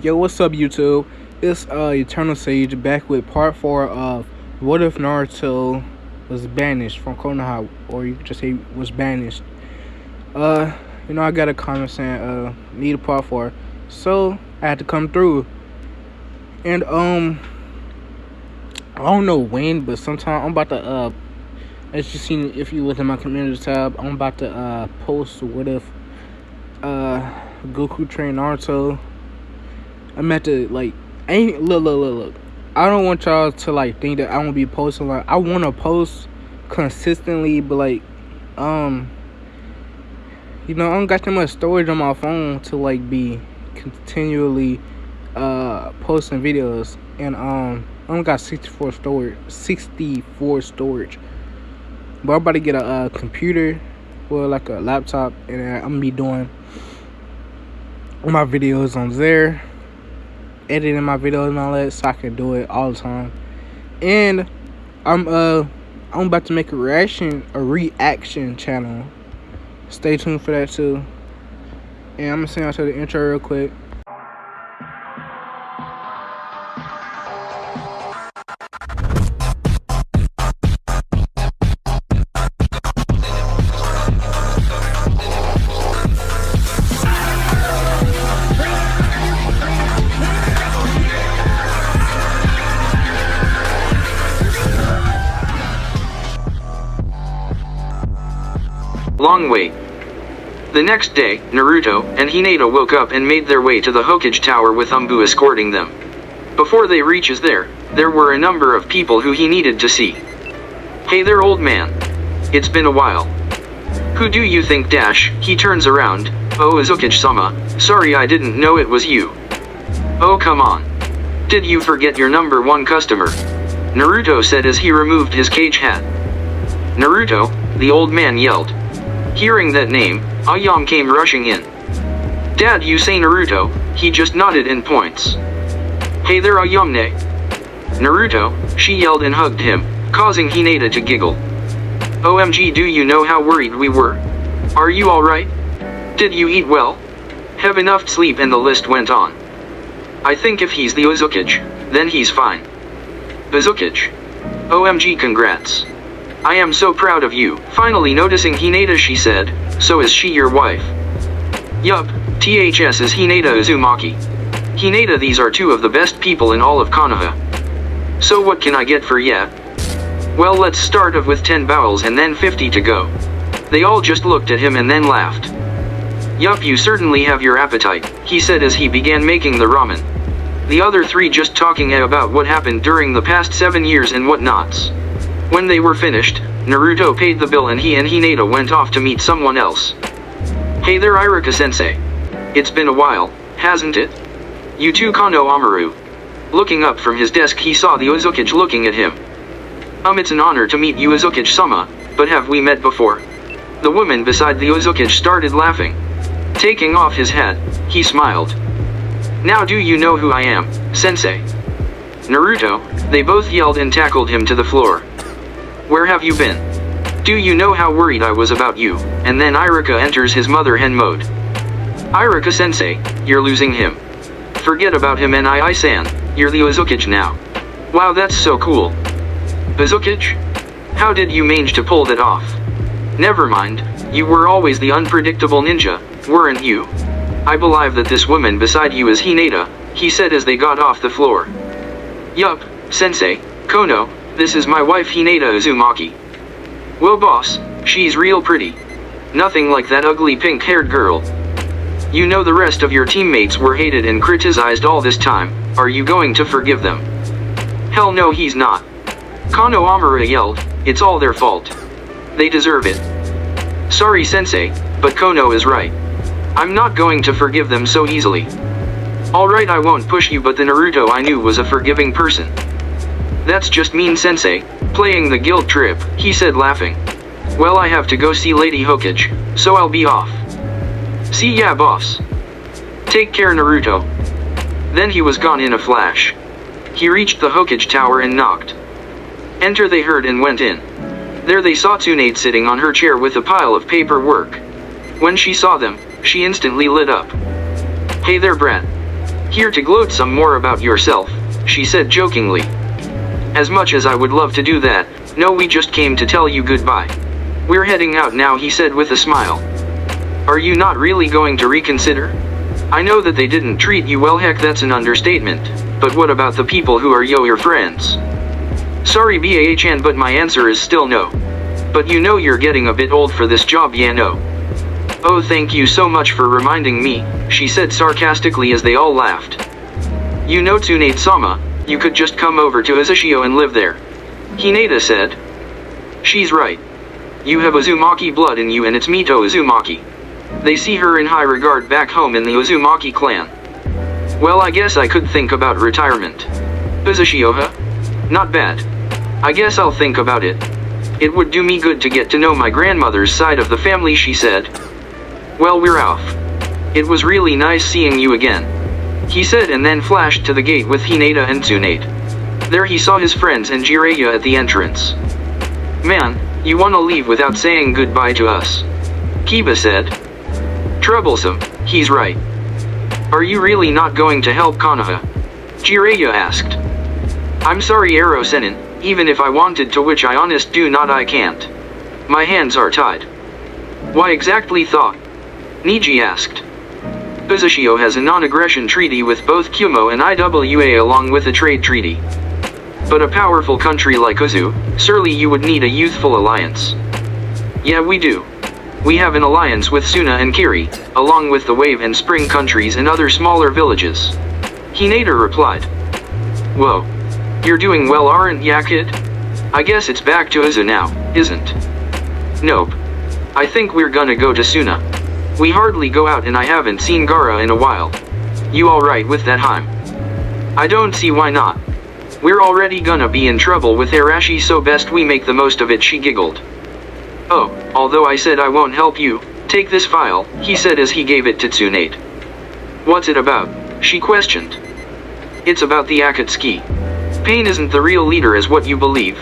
Yo, what's up, YouTube? It's Eternal Sage back with part 4 of What If Naruto Was Banished from Konoha, or you could just say was banished. I got a comment saying need a part 4, so I had to come through. And I don't know when, but sometime I'm about to as you seen if you look at my community tab, I'm about to post what if Goku trained Naruto. I'm at to look. I don't want y'all to think that I won't be posting. I want to post consistently, but I don't got that much storage on my phone to be continually posting videos, and I only got 64 storage. But I'm about to get a computer or a laptop, and I'm gonna be doing my videos on there, editing my videos and all that, so I can do it all the time. And I'm about to make a reaction channel. Stay tuned for that too. And I'm gonna send out to the intro real quick. Long wait. The next day, Naruto and Hinata woke up and made their way to the Hokage Tower with Umbu escorting them. Before they reaches there were a number of people who he needed to see. Hey there, old man. It's been a while. Who do you think dash? He turns around. Oh, Izukage-sama, sorry I didn't know it was you. Oh, come on. Did you forget your number one customer? Naruto said as he removed his cage hat. Naruto, the old man yelled. Hearing that name, Ayame came rushing in. Dad, you say Naruto? He just nodded and points. Hey there, Ayame. Naruto, she yelled and hugged him, causing Hinata to giggle. OMG, do you know how worried we were? Are you alright? Did you eat well? Have enough sleep? And the list went on. I think if he's the Izukage, then he's fine. Izukage. OMG, congrats. I am so proud of you. Finally noticing Hinata, she said, so is she your wife? Yup, THS is Hinata Uzumaki. Hinata, these are two of the best people in all of Konoha. So what can I get for ya? Well, let's start off with 10 bowels and then 50 to go. They all just looked at him and then laughed. Yup, you certainly have your appetite, he said as he began making the ramen. The other three just talking about what happened during the past 7 years and whatnots. When they were finished, Naruto paid the bill and he and Hinata went off to meet someone else. Hey there, Iruka-sensei. It's been a while, hasn't it? You too, Kano Amaru. Looking up from his desk, he saw the Izukage looking at him. It's an honor to meet you, Izukage-sama, but have we met before? The woman beside the Izukage started laughing. Taking off his hat, he smiled. Now do you know who I am, sensei? Naruto, they both yelled and tackled him to the floor. Where have you been? Do you know how worried I was about you? And then Iruka enters his mother hen mode. Iruka-sensei, you're losing him. Forget about him, and I-san, you're the Izukage now. Wow, that's so cool. Izukage? How did you manage to pull that off? Never mind, you were always the unpredictable ninja, weren't you? I believe that this woman beside you is Hinata, he said as they got off the floor. Yup, sensei, Kono, this is my wife Hinata Uzumaki. Whoa boss, she's real pretty. Nothing like that ugly pink-haired girl. You know the rest of your teammates were hated and criticized all this time, are you going to forgive them? Hell no, he's not. Kano Amara yelled, it's all their fault. They deserve it. Sorry sensei, but Kono is right. I'm not going to forgive them so easily. Alright, I won't push you, but the Naruto I knew was a forgiving person. That's just mean sensei, playing the guilt trip, he said laughing. Well, I have to go see Lady Hokage, so I'll be off. See ya, boss. Take care, Naruto. Then he was gone in a flash. He reached the Hokage Tower and knocked. Enter they heard and went in. There they saw Tsunade sitting on her chair with a pile of paperwork. When she saw them, she instantly lit up. Hey there, brat. Here to gloat some more about yourself, she said jokingly. As much as I would love to do that, no, we just came to tell you goodbye. We're heading out now, he said with a smile. Are you not really going to reconsider? I know that they didn't treat you well, heck, that's an understatement, but what about the people who are your friends? Sorry Bah-chan, but my answer is still no. But you know you're getting a bit old for this job, yeah, no. Oh, thank you so much for reminding me, she said sarcastically as they all laughed. You know, Tsunade-sama, you could just come over to Uzushio and live there. Hinata said. She's right. You have Uzumaki blood in you, and it's Mito Uzumaki. They see her in high regard back home in the Uzumaki clan. Well, I guess I could think about retirement. Uzushio, huh? Not bad. I guess I'll think about it. It would do me good to get to know my grandmother's side of the family, she said. Well, we're off. It was really nice seeing you again, he said, and then flashed to the gate with Hinata and Tsunade. There he saw his friends and Jiraiya at the entrance. Man, you wanna leave without saying goodbye to us? Kiba said. Troublesome, he's right. Are you really not going to help Konoha? Jiraiya asked. I'm sorry, Ero Sennin, even if I wanted to, which I honest do not, I can't. My hands are tied. Why exactly, thought? Niji asked. Uzushio has a non-aggression treaty with both Kumo and Iwa along with a trade treaty. But a powerful country like Uzu, surely you would need a youthful alliance. Yeah, we do. We have an alliance with Suna and Kiri, along with the Wave and Spring countries and other smaller villages. Hinata replied. Whoa. You're doing well, aren't ya, kid? I guess it's back to Uzu now, isn't? Nope. I think we're gonna go to Suna. We hardly go out and I haven't seen Gaara in a while. You alright with that, Haim? I don't see why not. We're already gonna be in trouble with Arashi, so best we make the most of it, she giggled. Oh, although I said I won't help you, take this file, he said as he gave it to Tsunade. What's it about? She questioned. It's about the Akatsuki. Pain isn't the real leader as what you believe.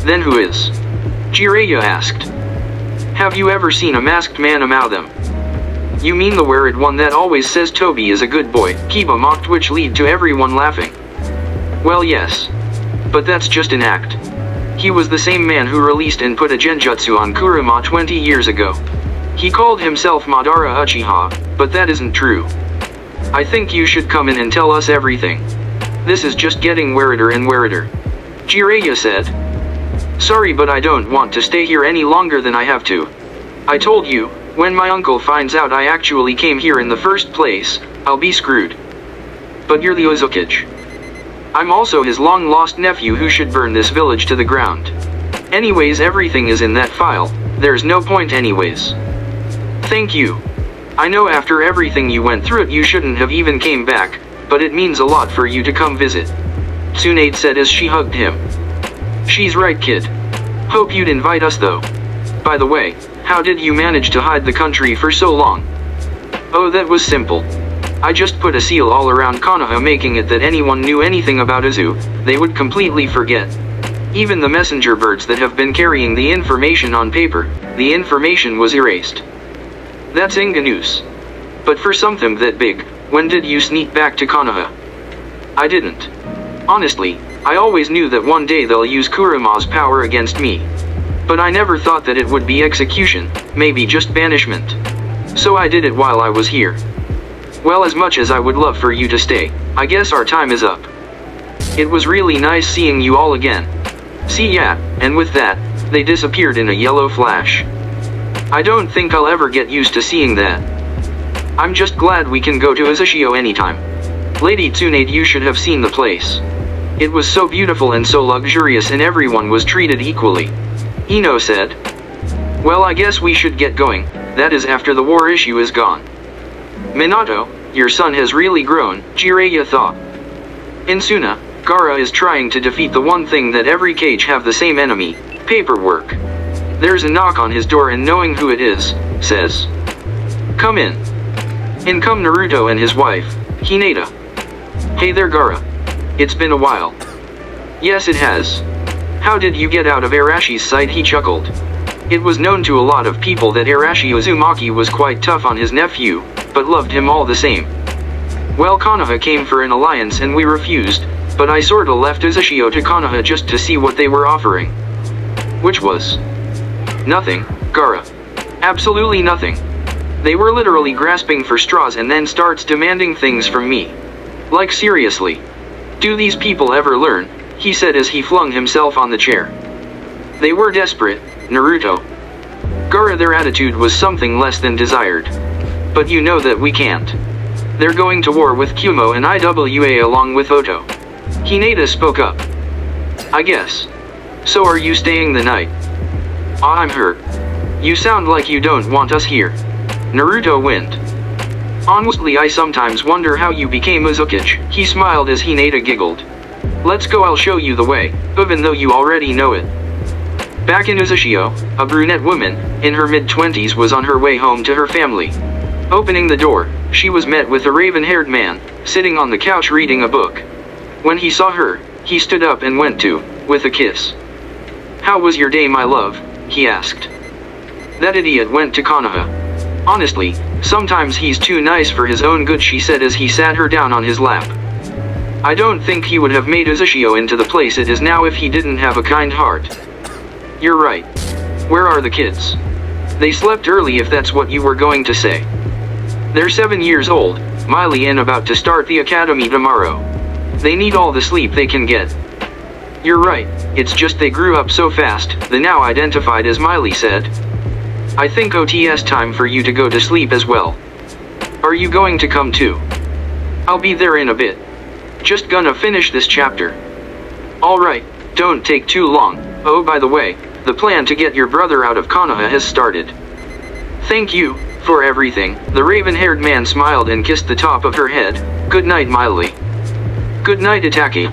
Then who is? Jiraiya asked. Have you ever seen a masked man among them? You mean the weird one that always says Toby is a good boy, Kiba mocked, which led to everyone laughing. Well, yes. But that's just an act. He was the same man who released and put a genjutsu on Kurama 20 years ago. He called himself Madara Uchiha, but that isn't true. I think you should come in and tell us everything. This is just getting weirder and weirder. Jiraiya said. Sorry, but I don't want to stay here any longer than I have to. I told you, when my uncle finds out I actually came here in the first place, I'll be screwed. But you're the Uzukage. I'm also his long-lost nephew who should burn this village to the ground. Anyways, everything is in that file, there's no point anyways. Thank you. I know after everything you went through you shouldn't have even came back, but it means a lot for you to come visit. Tsunade said as she hugged him. She's right, kid. Hope you'd invite us though. By the way, how did you manage to hide the country for so long? Oh, that was simple. I just put a seal all around Konoha, making it that anyone knew anything about Uzu, they would completely forget. Even the messenger birds that have been carrying the information on paper, the information was erased. That's Inganus. But for something that big, when did you sneak back to Konoha? I didn't. Honestly, I always knew that one day they'll use Kurama's power against me. But I never thought that it would be execution, maybe just banishment. So I did it while I was here. Well, as much as I would love for you to stay, I guess our time is up. It was really nice seeing you all again. See ya, and with that, they disappeared in a yellow flash. I don't think I'll ever get used to seeing that. I'm just glad we can go to Uzushio anytime. Lady Tsunade, you should have seen the place. It was so beautiful and so luxurious, and everyone was treated equally. Ino said. Well, I guess we should get going, that is after the war issue is gone. Minato, your son has really grown, Jiraiya thought. In Suna, Gaara is trying to defeat the one thing that every cage have the same enemy, paperwork. There's a knock on his door, and knowing who it is, says. Come in. In come Naruto and his wife, Hinata. Hey there, Gaara. It's been a while. Yes, it has. How did you get out of Arashi's sight? He chuckled. It was known to a lot of people that Arashi Uzumaki was quite tough on his nephew, but loved him all the same. Well, Konoha came for an alliance and we refused, but I sorta left Uzushio to Konoha just to see what they were offering. Which was nothing, Gaara. Absolutely nothing. They were literally grasping for straws and then starts demanding things from me. Like seriously. Do these people ever learn? He said as he flung himself on the chair. They were desperate, Naruto. Gaara, their attitude was something less than desired. But you know that we can't. They're going to war with Kumo and IWA along with Oto. Hinata spoke up. I guess. So are you staying the night? I'm hurt. You sound like you don't want us here. Naruto winked. Honestly, I sometimes wonder how you became Uzukage. He smiled as Hinata giggled. Let's go, I'll show you the way, even though you already know it. Back in Uzushio, a brunette woman, in her mid-20s, was on her way home to her family. Opening the door, she was met with a raven-haired man, sitting on the couch reading a book. When he saw her, he stood up and went to, with a kiss. How was your day, my love? He asked. That idiot went to Konoha. Honestly, sometimes he's too nice for his own good, she said as he sat her down on his lap. I don't think he would have made Uzushio into the place it is now if he didn't have a kind heart. You're right. Where are the kids? They slept early if that's what you were going to say. They're 7 years old, Miley, and about to start the academy tomorrow. They need all the sleep they can get. You're right, it's just they grew up so fast, the now identified as Miley said. I think OT's time for you to go to sleep as well. Are you going to come too? I'll be there in a bit. Just gonna finish this chapter. Alright, don't take too long. Oh, by the way, the plan to get your brother out of Konoha has started. Thank you for everything. The raven-haired man smiled and kissed the top of her head. Good night, Miley. Good night, Itake.